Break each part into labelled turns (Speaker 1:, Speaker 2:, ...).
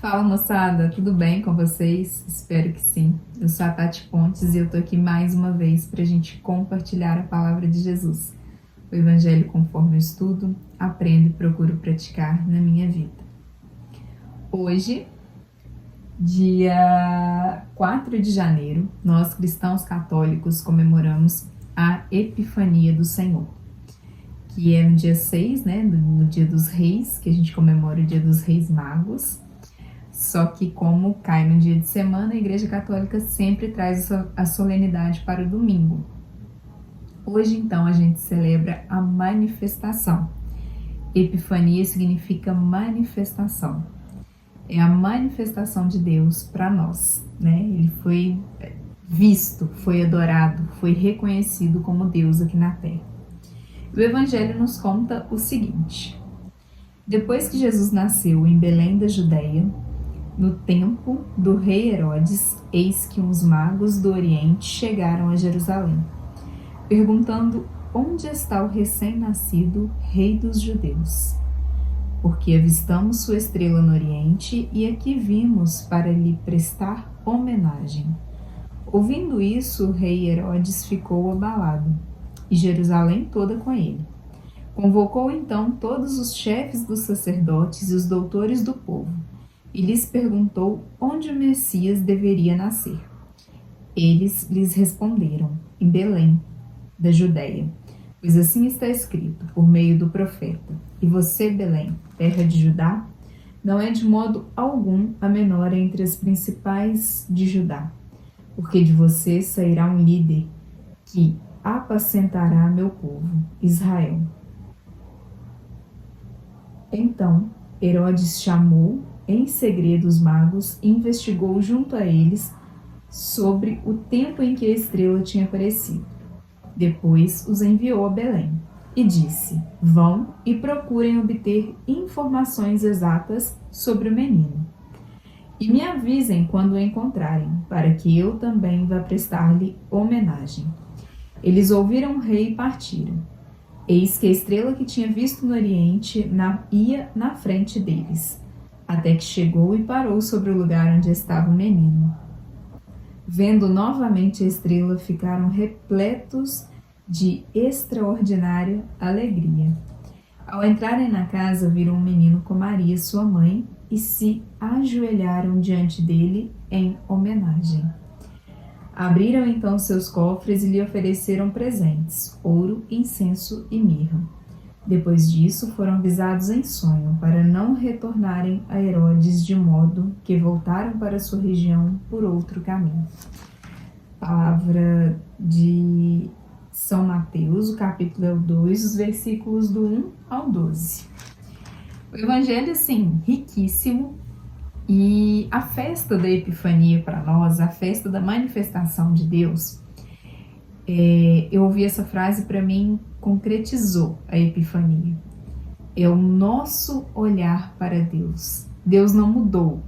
Speaker 1: Fala moçada, tudo bem com vocês? Espero que sim. Eu sou a Tati Pontes e eu tô aqui mais uma vez para a gente compartilhar a palavra de Jesus. O Evangelho conforme eu estudo, aprendo e procuro praticar na minha vida. Hoje, dia 4 de janeiro, nós cristãos católicos comemoramos a Epifania do Senhor, que é no dia 6, no dia dos Reis, que a gente comemora o dia dos Reis Magos. Só que como cai no dia de semana, a Igreja Católica sempre traz a solenidade para o domingo. Hoje, então, a gente celebra a manifestação. Epifania significa manifestação. É a manifestação de Deus para nós, né? Ele foi visto, foi adorado, foi reconhecido como Deus aqui na Terra. O Evangelho nos conta o seguinte: depois que Jesus nasceu em Belém da Judéia, no tempo do rei Herodes, eis que uns magos do Oriente chegaram a Jerusalém, perguntando onde está o recém-nascido rei dos judeus. Porque avistamos sua estrela no Oriente e aqui vimos para lhe prestar homenagem. Ouvindo isso, o rei Herodes ficou abalado, e Jerusalém toda com ele. Convocou então todos os chefes dos sacerdotes e os doutores do povo, e lhes perguntou onde o Messias deveria nascer. Eles lhes responderam: em Belém, da Judéia, pois assim está escrito por meio do profeta: e você, Belém, terra de Judá, não é de modo algum a menor entre as principais de Judá, porque de você sairá um líder que apacentará meu povo, Israel. Então Herodes chamou em segredo os magos e investigou junto a eles sobre o tempo em que a estrela tinha aparecido. Depois os enviou a Belém e disse: vão e procurem obter informações exatas sobre o menino. E me avisem quando o encontrarem, para que eu também vá prestar-lhe homenagem. Eles ouviram o rei e partiram. Eis que a estrela que tinha visto no Oriente ia na frente deles, até que chegou e parou sobre o lugar onde estava o menino. Vendo novamente a estrela, ficaram repletos de extraordinária alegria. Ao entrarem na casa, viram um menino com Maria, sua mãe, e se ajoelharam diante dele em homenagem. Abriram então seus cofres e lhe ofereceram presentes: ouro, incenso e mirra. Depois disso, foram avisados em sonho para não retornarem a Herodes, de modo que voltaram para sua região por outro caminho. Palavra de São Mateus, o capítulo 2, os versículos do 1 ao 12. O Evangelho, assim, riquíssimo. E a festa da Epifania para nós, a festa da manifestação de Deus, eu ouvi essa frase, para mim concretizou a Epifania. É o nosso olhar para Deus. Deus não mudou,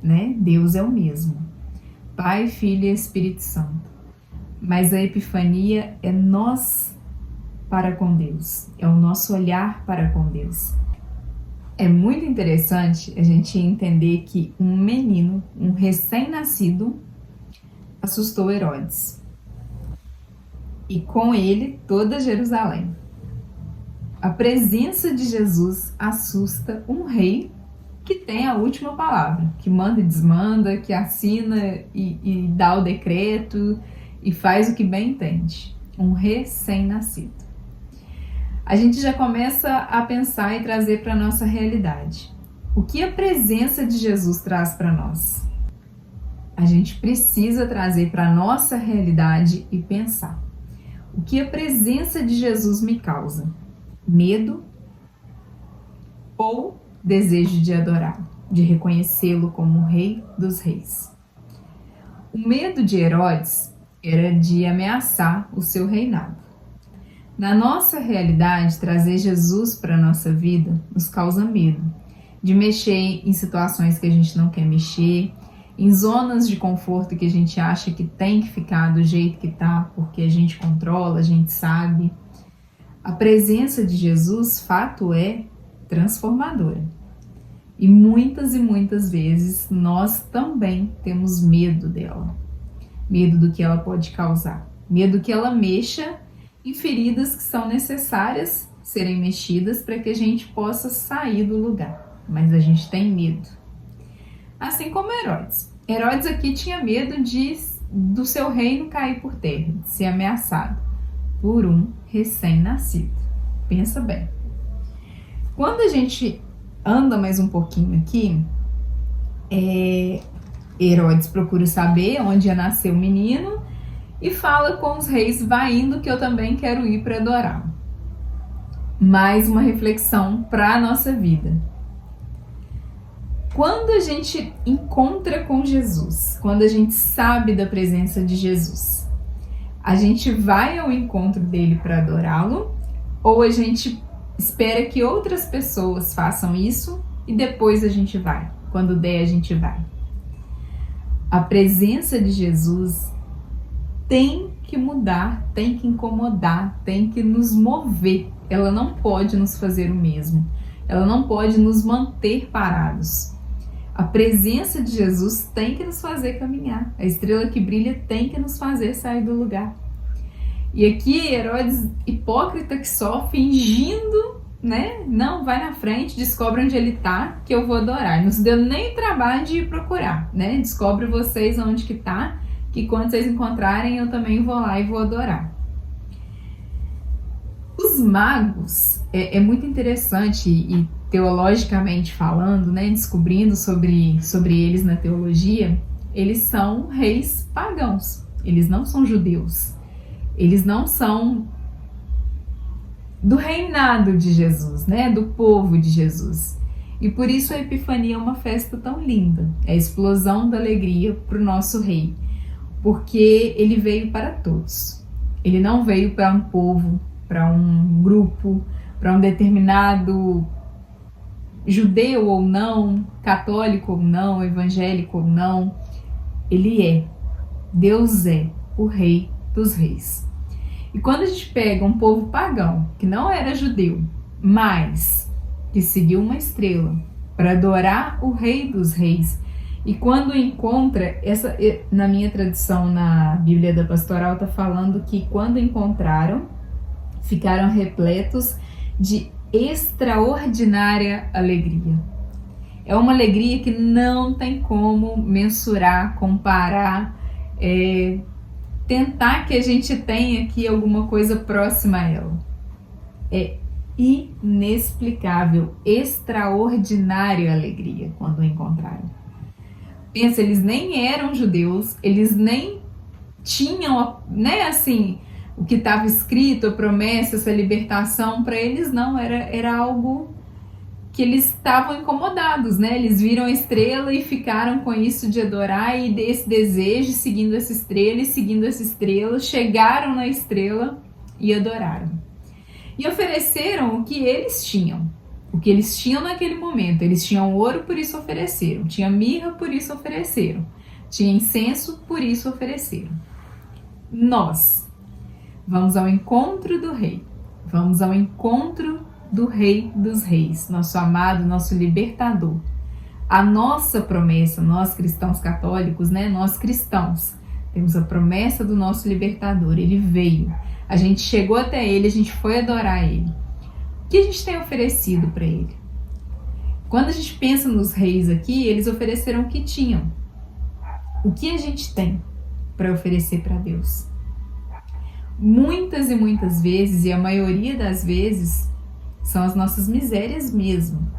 Speaker 1: né? Deus é o mesmo. Pai, Filho e Espírito Santo. Mas a Epifania é nós para com Deus. É o nosso olhar para com Deus. É muito interessante a gente entender que um menino, um recém-nascido, assustou Herodes. E com ele toda Jerusalém. A presença de Jesus assusta um rei que tem a última palavra, que manda e desmanda, que assina e dá o decreto e faz o que bem entende. Um recém-nascido. A gente já começa a pensar e trazer para a nossa realidade. O que a presença de Jesus traz para nós? A gente precisa trazer para a nossa realidade e pensar. O que a presença de Jesus me causa? Medo ou desejo de adorar, de reconhecê-lo como o Rei dos Reis? O medo de Herodes era de ameaçar o seu reinado. Na nossa realidade, trazer Jesus para a nossa vida nos causa medo, de mexer em situações que a gente não quer mexer, em zonas de conforto que a gente acha que tem que ficar do jeito que tá, porque a gente controla, a gente sabe. A presença de Jesus, fato é, transformadora. E muitas vezes nós também temos medo dela. Medo do que ela pode causar. Medo que ela mexa em feridas que são necessárias serem mexidas para que a gente possa sair do lugar. Mas a gente tem medo. Assim como Herodes. Herodes aqui tinha medo do seu reino cair por terra, de ser ameaçado por um recém-nascido. Pensa bem. Quando a gente anda mais um pouquinho aqui, Herodes procura saber onde ia nascer o menino e fala com os reis: vai indo que eu também quero ir para adorá-lo. Mais uma reflexão para a nossa vida. Quando a gente encontra com Jesus, quando a gente sabe da presença de Jesus, a gente vai ao encontro dele para adorá-lo, ou a gente espera que outras pessoas façam isso e depois a gente vai? Quando der, a gente vai. A presença de Jesus tem que mudar, tem que incomodar, tem que nos mover. Ela não pode nos fazer o mesmo. Ela não pode nos manter parados. A presença de Jesus tem que nos fazer caminhar. A estrela que brilha tem que nos fazer sair do lugar. E aqui Herodes, hipócrita que só, fingindo, né? Não, vai na frente, descobre onde ele tá, que eu vou adorar. Não se deu nem trabalho de ir procurar, né? Descobre vocês onde que tá, que quando vocês encontrarem eu também vou lá e vou adorar. Os magos, é muito interessante e teologicamente falando, né, descobrindo sobre eles na teologia, eles são reis pagãos, eles não são judeus, eles não são do reinado de Jesus, né, do povo de Jesus. E por isso a Epifania é uma festa tão linda, é a explosão da alegria para o nosso rei, porque ele veio para todos, ele não veio para um povo, para um grupo, para um determinado judeu ou não, católico ou não, evangélico ou não. Deus é o Rei dos Reis. E quando a gente pega um povo pagão, que não era judeu, mas que seguiu uma estrela para adorar o Rei dos Reis, e quando encontra, na minha tradução na Bíblia da Pastoral está falando que quando encontraram, ficaram repletos de extraordinária alegria. É uma alegria que não tem como mensurar, comparar, tentar que a gente tenha aqui alguma coisa próxima a ela. É inexplicável, extraordinária alegria quando o encontraram. Pensa, eles nem eram judeus, eles nem tinham, né, assim, o que estava escrito, a promessa, essa libertação, para eles não, era algo que eles estavam incomodados, né? Eles viram a estrela e ficaram com isso de adorar e desse desejo, seguindo essa estrela, chegaram na estrela e adoraram. E ofereceram o que eles tinham naquele momento. Eles tinham ouro, por isso ofereceram. Tinha mirra, por isso ofereceram. Tinha incenso, por isso ofereceram. Nós vamos ao encontro do Rei. Vamos ao encontro do Rei dos Reis, nosso amado, nosso libertador. A nossa promessa, nós cristãos católicos, né? Nós cristãos, temos a promessa do nosso libertador. Ele veio, a gente chegou até ele, a gente foi adorar ele. O que a gente tem oferecido para ele? Quando a gente pensa nos reis aqui, eles ofereceram o que tinham. O que a gente tem para oferecer para Deus? Muitas e muitas vezes, e a maioria das vezes, são as nossas misérias mesmo.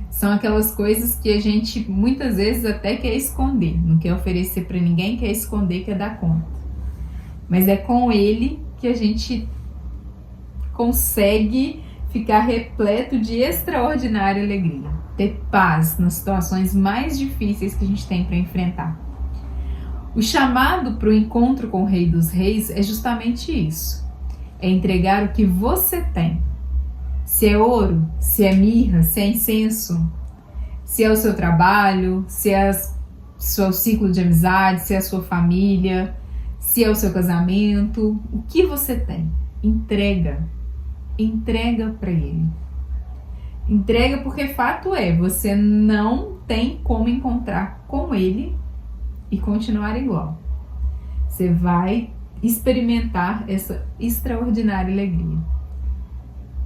Speaker 1: São aquelas coisas que a gente muitas vezes até quer esconder, não quer oferecer para ninguém, quer esconder, quer dar conta. Mas é com ele que a gente consegue ficar repleto de extraordinária alegria, ter paz nas situações mais difíceis que a gente tem para enfrentar. O chamado para o encontro com o Rei dos Reis é justamente isso. É entregar o que você tem. Se é ouro, se é mirra, se é incenso, se é o seu trabalho, se é o seu ciclo de amizade, se é a sua família, se é o seu casamento, o que você tem, entrega para ele. Entrega porque fato é, você não tem como encontrar com ele e continuar igual. Você vai experimentar essa extraordinária alegria.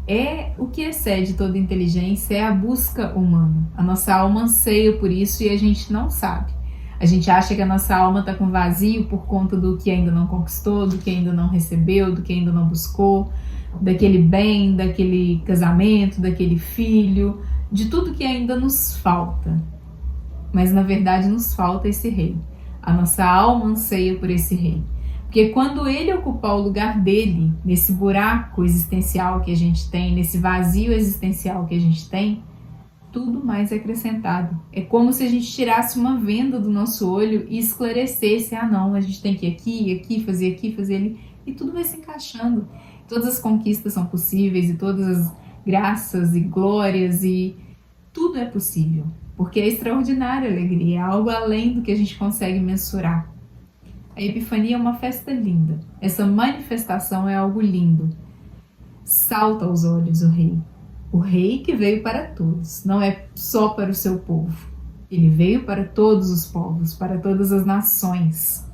Speaker 1: É o que excede toda inteligência, é a busca humana. A nossa alma anseia por isso e a gente não sabe. A gente acha que a nossa alma está com vazio por conta do que ainda não conquistou, do que ainda não recebeu, do que ainda não buscou, daquele bem, daquele casamento, daquele filho, de tudo que ainda nos falta. Mas na verdade nos falta esse rei. A nossa alma anseia por esse rei. Porque quando ele ocupar o lugar dele, nesse buraco existencial que a gente tem, nesse vazio existencial que a gente tem, tudo mais é acrescentado. É como se a gente tirasse uma venda do nosso olho e esclarecesse, não, a gente tem que ir aqui, fazer ali, e tudo vai se encaixando. Todas as conquistas são possíveis e todas as graças e glórias e tudo é possível. Porque é extraordinária a alegria, é algo além do que a gente consegue mensurar. A Epifania é uma festa linda. Essa manifestação é algo lindo. Salta aos olhos o rei. O rei que veio para todos, não é só para o seu povo. Ele veio para todos os povos, para todas as nações.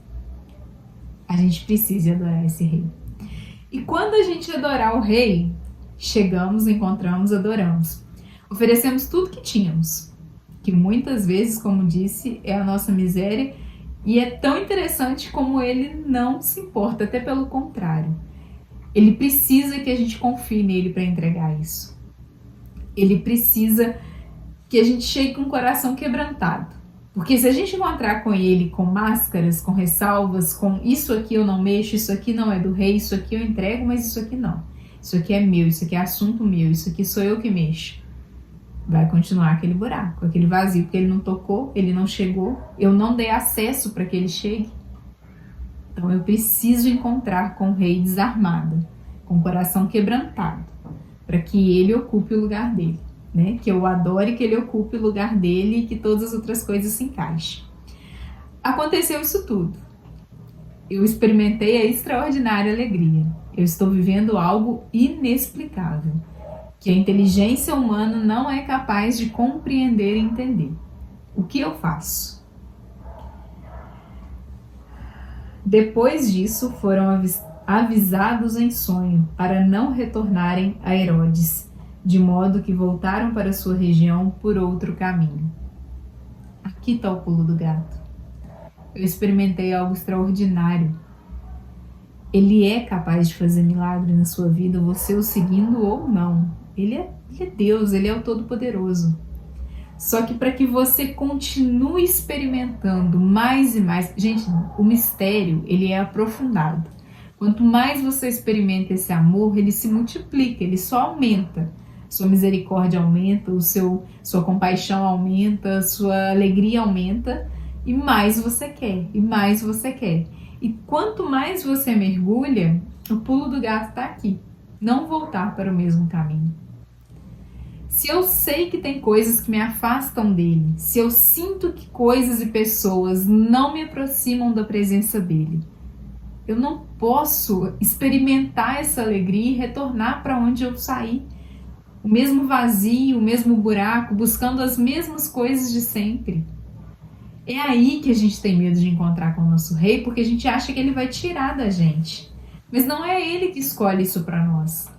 Speaker 1: A gente precisa adorar esse rei. E quando a gente adorar o rei, chegamos, encontramos, adoramos. Oferecemos tudo que tínhamos, que muitas vezes, como disse, é a nossa miséria. E é tão interessante como ele não se importa, até pelo contrário. Ele precisa que a gente confie nele para entregar isso. Ele precisa que a gente chegue com o coração quebrantado. Porque se a gente encontrar com ele com máscaras, com ressalvas, com isso aqui eu não mexo, isso aqui não é do rei, isso aqui eu entrego, mas isso aqui não. Isso aqui é meu, isso aqui é assunto meu, isso aqui sou eu que mexo. Vai continuar aquele buraco, aquele vazio, porque ele não tocou, ele não chegou, eu não dei acesso para que ele chegue. Então eu preciso encontrar com o rei desarmado, com o coração quebrantado, para que ele ocupe o lugar dele, né? Que eu adore que ele ocupe o lugar dele e que todas as outras coisas se encaixem. Aconteceu isso tudo. Eu experimentei a extraordinária alegria. Eu estou vivendo algo inexplicável, que a inteligência humana não é capaz de compreender e entender. O que eu faço? Depois disso, foram avisados em sonho para não retornarem a Herodes, de modo que voltaram para sua região por outro caminho. Aqui está o pulo do gato. Eu experimentei algo extraordinário. Ele é capaz de fazer milagre na sua vida, você o seguindo ou não. Ele é Deus, ele é o Todo-Poderoso. Só que para que você continue experimentando mais e mais... Gente, o mistério, ele é aprofundado. Quanto mais você experimenta esse amor, ele se multiplica, ele só aumenta. Sua misericórdia aumenta, sua compaixão aumenta, sua alegria aumenta, e mais você quer, e mais você quer. E quanto mais você mergulha, o pulo do gato está aqui. Não voltar para o mesmo caminho. Se eu sei que tem coisas que me afastam dele, se eu sinto que coisas e pessoas não me aproximam da presença dele, eu não posso experimentar essa alegria e retornar para onde eu saí. O mesmo vazio, o mesmo buraco, buscando as mesmas coisas de sempre. É aí que a gente tem medo de encontrar com o nosso rei, porque a gente acha que ele vai tirar da gente. Mas não é ele que escolhe isso para nós.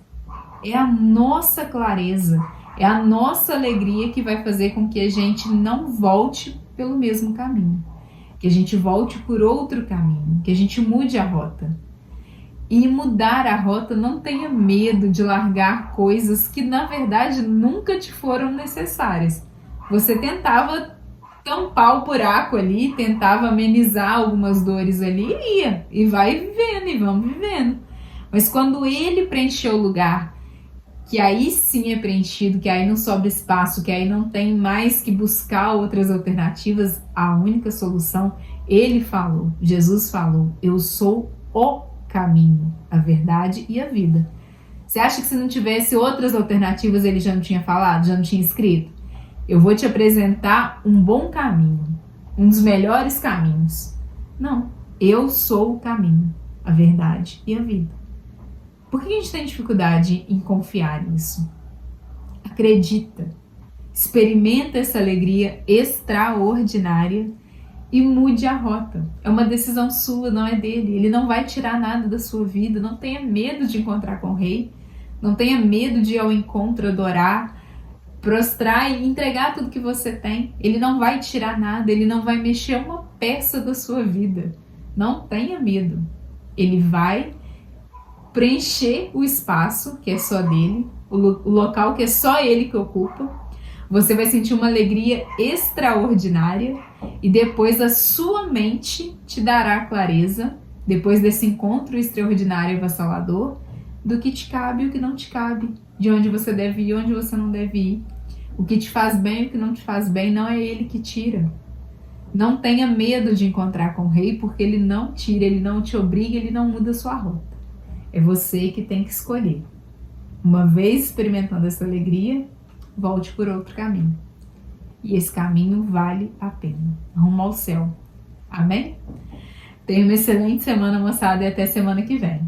Speaker 1: É a nossa clareza, é a nossa alegria que vai fazer com que a gente não volte pelo mesmo caminho. Que a gente volte por outro caminho, que a gente mude a rota. E mudar a rota, não tenha medo de largar coisas que na verdade nunca te foram necessárias. Você tentava tampar o buraco ali, tentava amenizar algumas dores ali e ia, e vai vivendo, e vamos vivendo. Mas quando ele preencheu o lugar, que aí sim é preenchido, que aí não sobra espaço, que aí não tem mais que buscar outras alternativas, a única solução, ele falou, Jesus falou, eu sou o caminho, a verdade e a vida. Você acha que se não tivesse outras alternativas ele já não tinha falado, já não tinha escrito? Eu vou te apresentar um bom caminho, um dos melhores caminhos. Não, eu sou o caminho, a verdade e a vida. Por que a gente tem dificuldade em confiar nisso? A Acredita. Experimenta essa alegria extraordinária e mude a rota. É uma decisão sua, não é dele. Ele não vai tirar nada da sua vida. Não tenha medo de encontrar com o rei. Não tenha medo de ir ao encontro, adorar, prostrar e entregar tudo que você tem. Ele não vai tirar nada. Ele não vai mexer uma peça da sua vida. Não tenha medo. Ele vai preencher o espaço que é só dele, o local que é só ele que ocupa. Você vai sentir uma alegria extraordinária e depois a sua mente te dará clareza, depois desse encontro extraordinário e avassalador, do que te cabe e o que não te cabe, de onde você deve ir e onde você não deve ir. O que te faz bem e o que não te faz bem, não é ele que tira. Não tenha medo de encontrar com o rei, porque ele não tira, ele não te obriga, ele não muda a sua rota. É você que tem que escolher. Uma vez experimentando essa alegria, volte por outro caminho. E esse caminho vale a pena. Rumo ao céu. Amém? Tenha uma excelente semana, moçada, e até semana que vem.